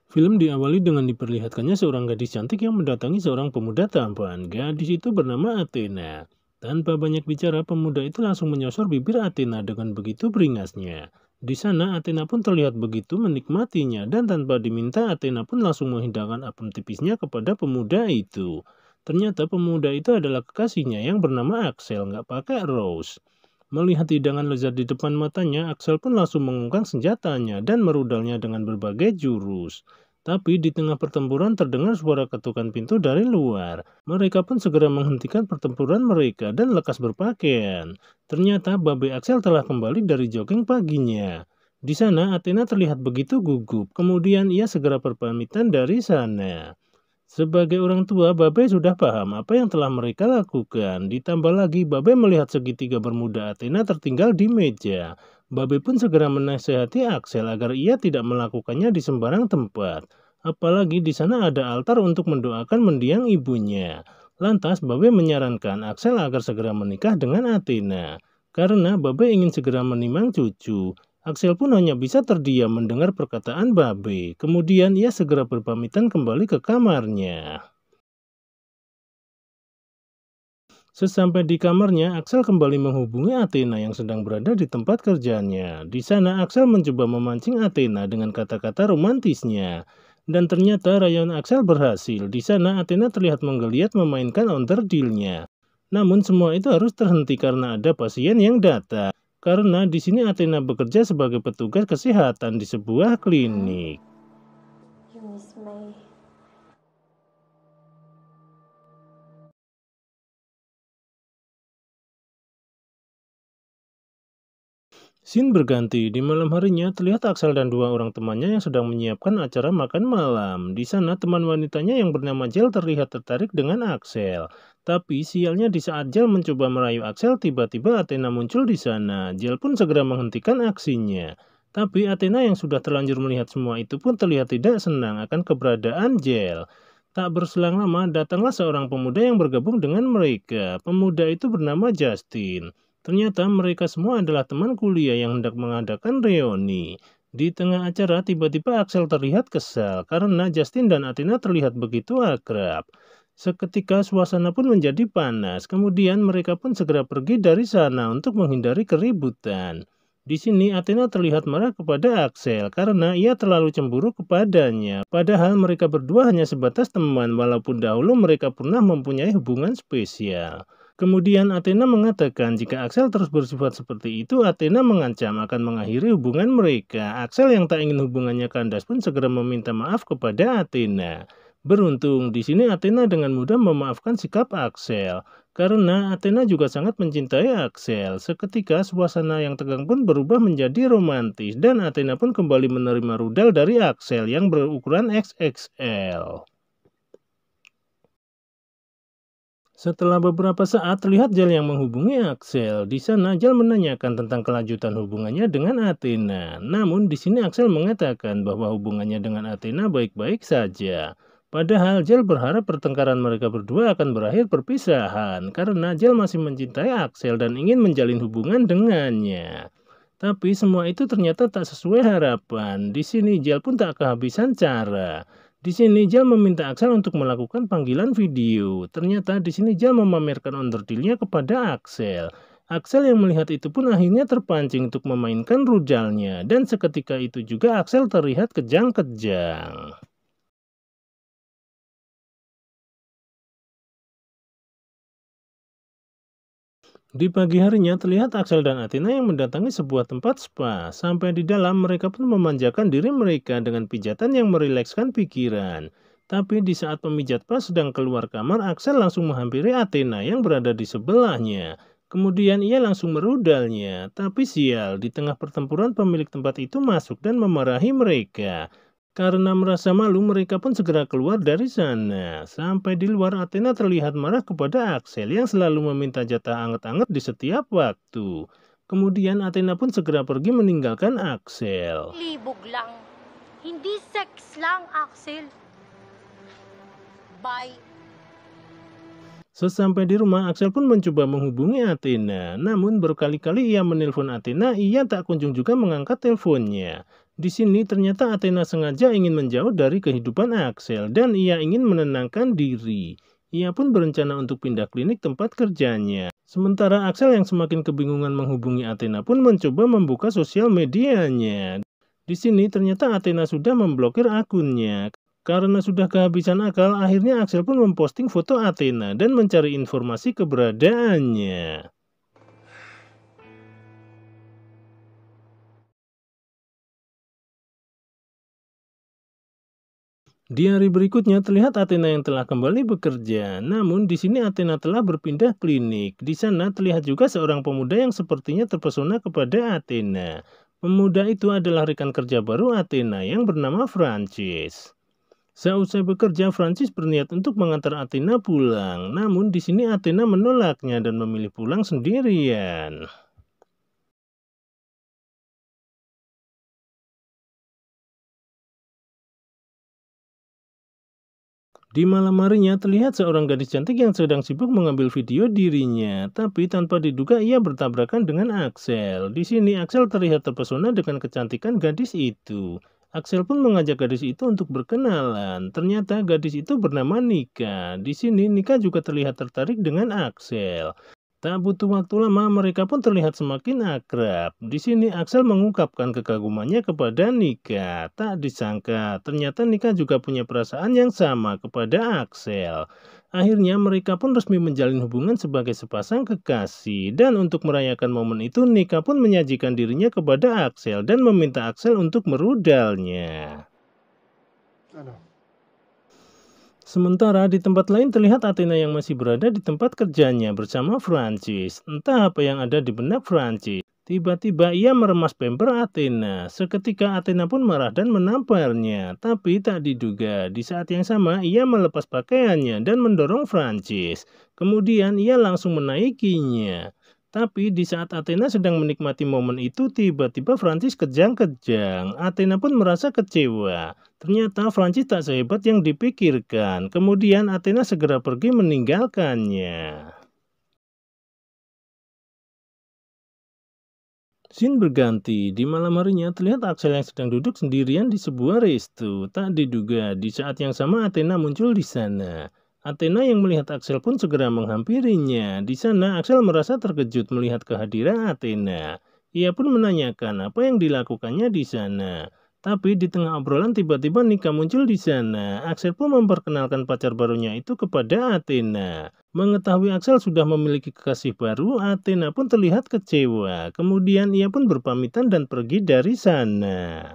Film diawali dengan diperlihatkannya seorang gadis cantik yang mendatangi seorang pemuda tampan. Gadis itu bernama Athena. Tanpa banyak bicara, pemuda itu langsung menyosor bibir Athena dengan begitu beringasnya. Di sana, Athena pun terlihat begitu menikmatinya, dan tanpa diminta, Athena pun langsung menghidangkan apem tipisnya kepada pemuda itu. Ternyata pemuda itu adalah kekasihnya yang bernama Axel, nggak pakai Rose. Melihat hidangan lezat di depan matanya, Axel pun langsung mengungkang senjatanya dan merudalnya dengan berbagai jurus. Tapi di tengah pertempuran terdengar suara ketukan pintu dari luar. Mereka pun segera menghentikan pertempuran mereka dan lekas berpakaian. Ternyata Babe Axel telah kembali dari jogging paginya. Di sana Athena terlihat begitu gugup, kemudian ia segera berpamitan dari sana. Sebagai orang tua, Babe sudah paham apa yang telah mereka lakukan. Ditambah lagi, Babe melihat segitiga bermuda Athena tertinggal di meja. Babe pun segera menasihati Axel agar ia tidak melakukannya di sembarang tempat. Apalagi di sana ada altar untuk mendoakan mendiang ibunya. Lantas, Babe menyarankan Axel agar segera menikah dengan Athena. Karena Babe ingin segera menimang cucu. Axel pun hanya bisa terdiam mendengar perkataan Babe. Kemudian ia segera berpamitan kembali ke kamarnya. Sesampai di kamarnya, Axel kembali menghubungi Athena yang sedang berada di tempat kerjanya. Di sana, Axel mencoba memancing Athena dengan kata-kata romantisnya. Dan ternyata rayuan Axel berhasil. Di sana, Athena terlihat menggeliat memainkan onderdilnya. Namun semua itu harus terhenti karena ada pasien yang datang. Karena di sini Athena bekerja sebagai petugas kesehatan di sebuah klinik. You miss my... Scene berganti, di malam harinya terlihat Axel dan dua orang temannya yang sedang menyiapkan acara makan malam. Di sana teman wanitanya yang bernama Jel terlihat tertarik dengan Axel. Tapi sialnya di saat Jel mencoba merayu Axel, tiba-tiba Athena muncul di sana. Jel pun segera menghentikan aksinya. Tapi Athena yang sudah terlanjur melihat semua itu pun terlihat tidak senang akan keberadaan Jel. Tak berselang lama, datanglah seorang pemuda yang bergabung dengan mereka. Pemuda itu bernama Justin. Ternyata mereka semua adalah teman kuliah yang hendak mengadakan reuni. Di tengah acara, tiba-tiba Axel terlihat kesal karena Justin dan Athena terlihat begitu akrab. Seketika suasana pun menjadi panas, kemudian mereka pun segera pergi dari sana untuk menghindari keributan. Di sini Athena terlihat marah kepada Axel karena ia terlalu cemburu kepadanya. Padahal mereka berdua hanya sebatas teman walaupun dahulu mereka pernah mempunyai hubungan spesial. Kemudian Athena mengatakan jika Axel terus bersifat seperti itu, Athena mengancam akan mengakhiri hubungan mereka. Axel yang tak ingin hubungannya kandas pun segera meminta maaf kepada Athena. Beruntung, di sini Athena dengan mudah memaafkan sikap Axel. Karena Athena juga sangat mencintai Axel. Seketika suasana yang tegang pun berubah menjadi romantis dan Athena pun kembali menerima rudal dari Axel yang berukuran XXL. Setelah beberapa saat, terlihat Jal yang menghubungi Axel. Di sana, Jal menanyakan tentang kelanjutan hubungannya dengan Athena. Namun, di sini Axel mengatakan bahwa hubungannya dengan Athena baik-baik saja. Padahal, Jal berharap pertengkaran mereka berdua akan berakhir perpisahan, karena Jal masih mencintai Axel dan ingin menjalin hubungan dengannya. Tapi semua itu ternyata tak sesuai harapan. Di sini, Jal pun tak kehabisan cara. Di sini Jal meminta Axel untuk melakukan panggilan video. Ternyata di sini Jal memamerkan onderdilnya kepada Axel. Axel yang melihat itu pun akhirnya terpancing untuk memainkan rudalnya. Dan seketika itu juga Axel terlihat kejang-kejang. Di pagi harinya terlihat Axel dan Athena yang mendatangi sebuah tempat spa. Sampai di dalam mereka pun memanjakan diri mereka dengan pijatan yang merilekskan pikiran. Tapi di saat pemijat spa sedang keluar kamar, Axel langsung menghampiri Athena yang berada di sebelahnya. Kemudian ia langsung merudalnya. Tapi sial, di tengah pertempuran pemilik tempat itu masuk dan memarahi mereka. Karena merasa malu, mereka pun segera keluar dari sana. Sampai di luar, Athena terlihat marah kepada Axel yang selalu meminta jatah anget-anget di setiap waktu. Kemudian Athena pun segera pergi meninggalkan Axel. Libog lang. Hindi sex lang, Axel. Bye. Sesampai di rumah, Axel pun mencoba menghubungi Athena. Namun berkali-kali ia menelpon Athena, ia tak kunjung juga mengangkat teleponnya. Di sini ternyata Athena sengaja ingin menjauh dari kehidupan Axel dan ia ingin menenangkan diri. Ia pun berencana untuk pindah klinik tempat kerjanya. Sementara Axel yang semakin kebingungan menghubungi Athena pun mencoba membuka sosial medianya. Di sini ternyata Athena sudah memblokir akunnya. Karena sudah kehabisan akal, akhirnya Axel pun memposting foto Athena dan mencari informasi keberadaannya. Di hari berikutnya terlihat Athena yang telah kembali bekerja. Namun di sini Athena telah berpindah klinik. Di sana terlihat juga seorang pemuda yang sepertinya terpesona kepada Athena. Pemuda itu adalah rekan kerja baru Athena yang bernama Francis. Seusai bekerja, Francis berniat untuk mengantar Athena pulang. Namun di sini Athena menolaknya dan memilih pulang sendirian. Di malam harinya terlihat seorang gadis cantik yang sedang sibuk mengambil video dirinya, tapi tanpa diduga ia bertabrakan dengan Axel. Di sini Axel terlihat terpesona dengan kecantikan gadis itu. Axel pun mengajak gadis itu untuk berkenalan. Ternyata gadis itu bernama Nika. Di sini Nika juga terlihat tertarik dengan Axel. Tak butuh waktu lama, mereka pun terlihat semakin akrab. Di sini Axel mengungkapkan kekagumannya kepada Nika. Tak disangka, ternyata Nika juga punya perasaan yang sama kepada Axel. Akhirnya mereka pun resmi menjalin hubungan sebagai sepasang kekasih. Dan untuk merayakan momen itu, Nika pun menyajikan dirinya kepada Axel dan meminta Axel untuk merudalnya. Sementara di tempat lain terlihat Athena yang masih berada di tempat kerjanya bersama Francis. Entah apa yang ada di benak Francis. Tiba-tiba ia meremas pamper Athena. Seketika Athena pun marah dan menamparnya. Tapi tak diduga, di saat yang sama ia melepas pakaiannya dan mendorong Francis. Kemudian ia langsung menaikinya. Tapi di saat Athena sedang menikmati momen itu, tiba-tiba Francis kejang-kejang. Athena pun merasa kecewa. Ternyata Francis tak sehebat yang dipikirkan. Kemudian Athena segera pergi meninggalkannya. Scene berganti. Di malam harinya terlihat Axel yang sedang duduk sendirian di sebuah resto. Tak diduga, di saat yang sama Athena muncul di sana. Athena yang melihat Axel pun segera menghampirinya. Di sana Axel merasa terkejut melihat kehadiran Athena. Ia pun menanyakan apa yang dilakukannya di sana. Tapi di tengah obrolan tiba-tiba Nika muncul di sana. Axel pun memperkenalkan pacar barunya itu kepada Athena. Mengetahui Axel sudah memiliki kekasih baru, Athena pun terlihat kecewa. Kemudian ia pun berpamitan dan pergi dari sana.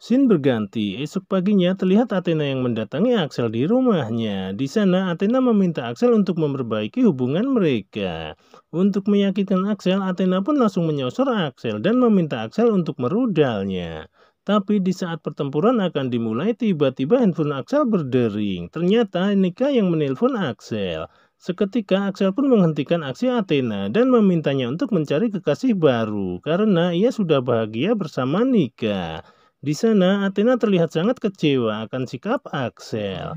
Scene berganti. Esok paginya terlihat Athena yang mendatangi Axel di rumahnya. Di sana Athena meminta Axel untuk memperbaiki hubungan mereka. Untuk meyakinkan Axel, Athena pun langsung menyosor Axel dan meminta Axel untuk merudalnya. Tapi di saat pertempuran akan dimulai, tiba-tiba handphone Axel berdering. Ternyata Nika yang menelpon Axel. Seketika Axel pun menghentikan aksi Athena dan memintanya untuk mencari kekasih baru karena ia sudah bahagia bersama Nika. Di sana, Athena terlihat sangat kecewa akan sikap Axel.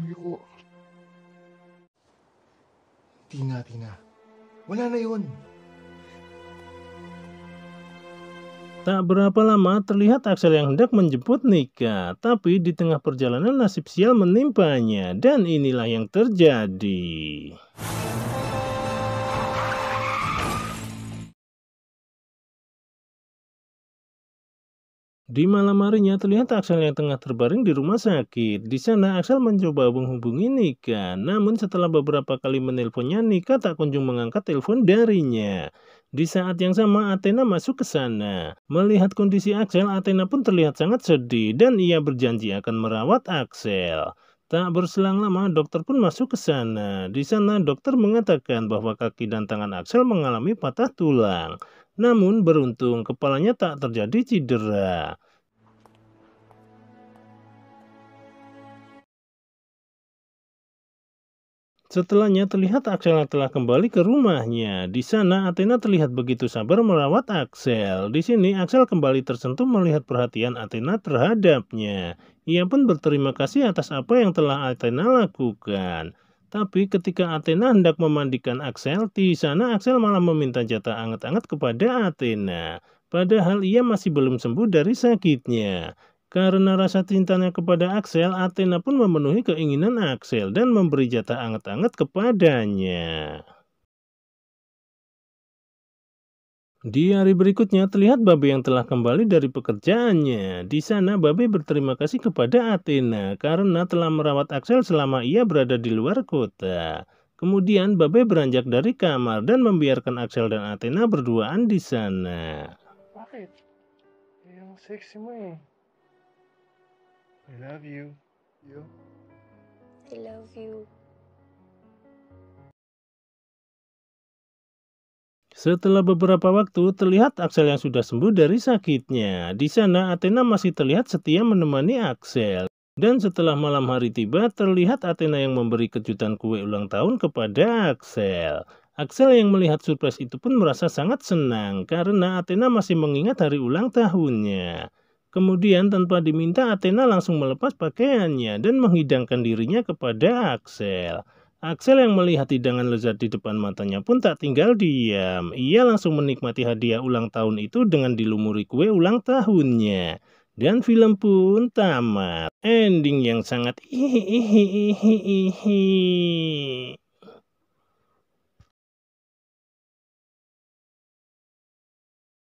Tina. Wala na yun. Tak berapa lama terlihat Axel yang hendak menjemput Nika, tapi di tengah perjalanan nasib sial menimpanya dan inilah yang terjadi. Di malam harinya terlihat Axel yang tengah terbaring di rumah sakit. Di sana Axel mencoba menghubungi Nika, namun setelah beberapa kali menelponnya, Nika tak kunjung mengangkat telepon darinya. Di saat yang sama Athena masuk ke sana. Melihat kondisi Axel, Athena pun terlihat sangat sedih dan ia berjanji akan merawat Axel. Tak berselang lama, dokter pun masuk ke sana. Di sana dokter mengatakan bahwa kaki dan tangan Axel mengalami patah tulang. Namun beruntung kepalanya tak terjadi cedera. Setelahnya terlihat Axel telah kembali ke rumahnya. Di sana Athena terlihat begitu sabar merawat Axel. Di sini Axel kembali tersentuh melihat perhatian Athena terhadapnya. Ia pun berterima kasih atas apa yang telah Athena lakukan. Tapi ketika Athena hendak memandikan Axel, di sana Axel malah meminta jatah anget-anget kepada Athena. Padahal ia masih belum sembuh dari sakitnya. Karena rasa cintanya kepada Axel, Athena pun memenuhi keinginan Axel dan memberi jatah anget-anget kepadanya. Di hari berikutnya terlihat Babe yang telah kembali dari pekerjaannya. Di sana Babe berterima kasih kepada Athena karena telah merawat Axel selama ia berada di luar kota. Kemudian Babe beranjak dari kamar dan membiarkan Axel dan Athena berduaan di sana. Bakit? Yung sexy mo eh. I love you. You? I love you. Setelah beberapa waktu, terlihat Axel yang sudah sembuh dari sakitnya. Di sana, Athena masih terlihat setia menemani Axel. Dan setelah malam hari tiba, terlihat Athena yang memberi kejutan kue ulang tahun kepada Axel. Axel yang melihat surprise itu pun merasa sangat senang karena Athena masih mengingat hari ulang tahunnya. Kemudian tanpa diminta, Athena langsung melepas pakaiannya dan menghidangkan dirinya kepada Axel. Axel yang melihat hidangan lezat di depan matanya pun tak tinggal diam. Ia langsung menikmati hadiah ulang tahun itu dengan dilumuri kue ulang tahunnya. Dan film pun tamat. Ending yang sangat hihihihihihi.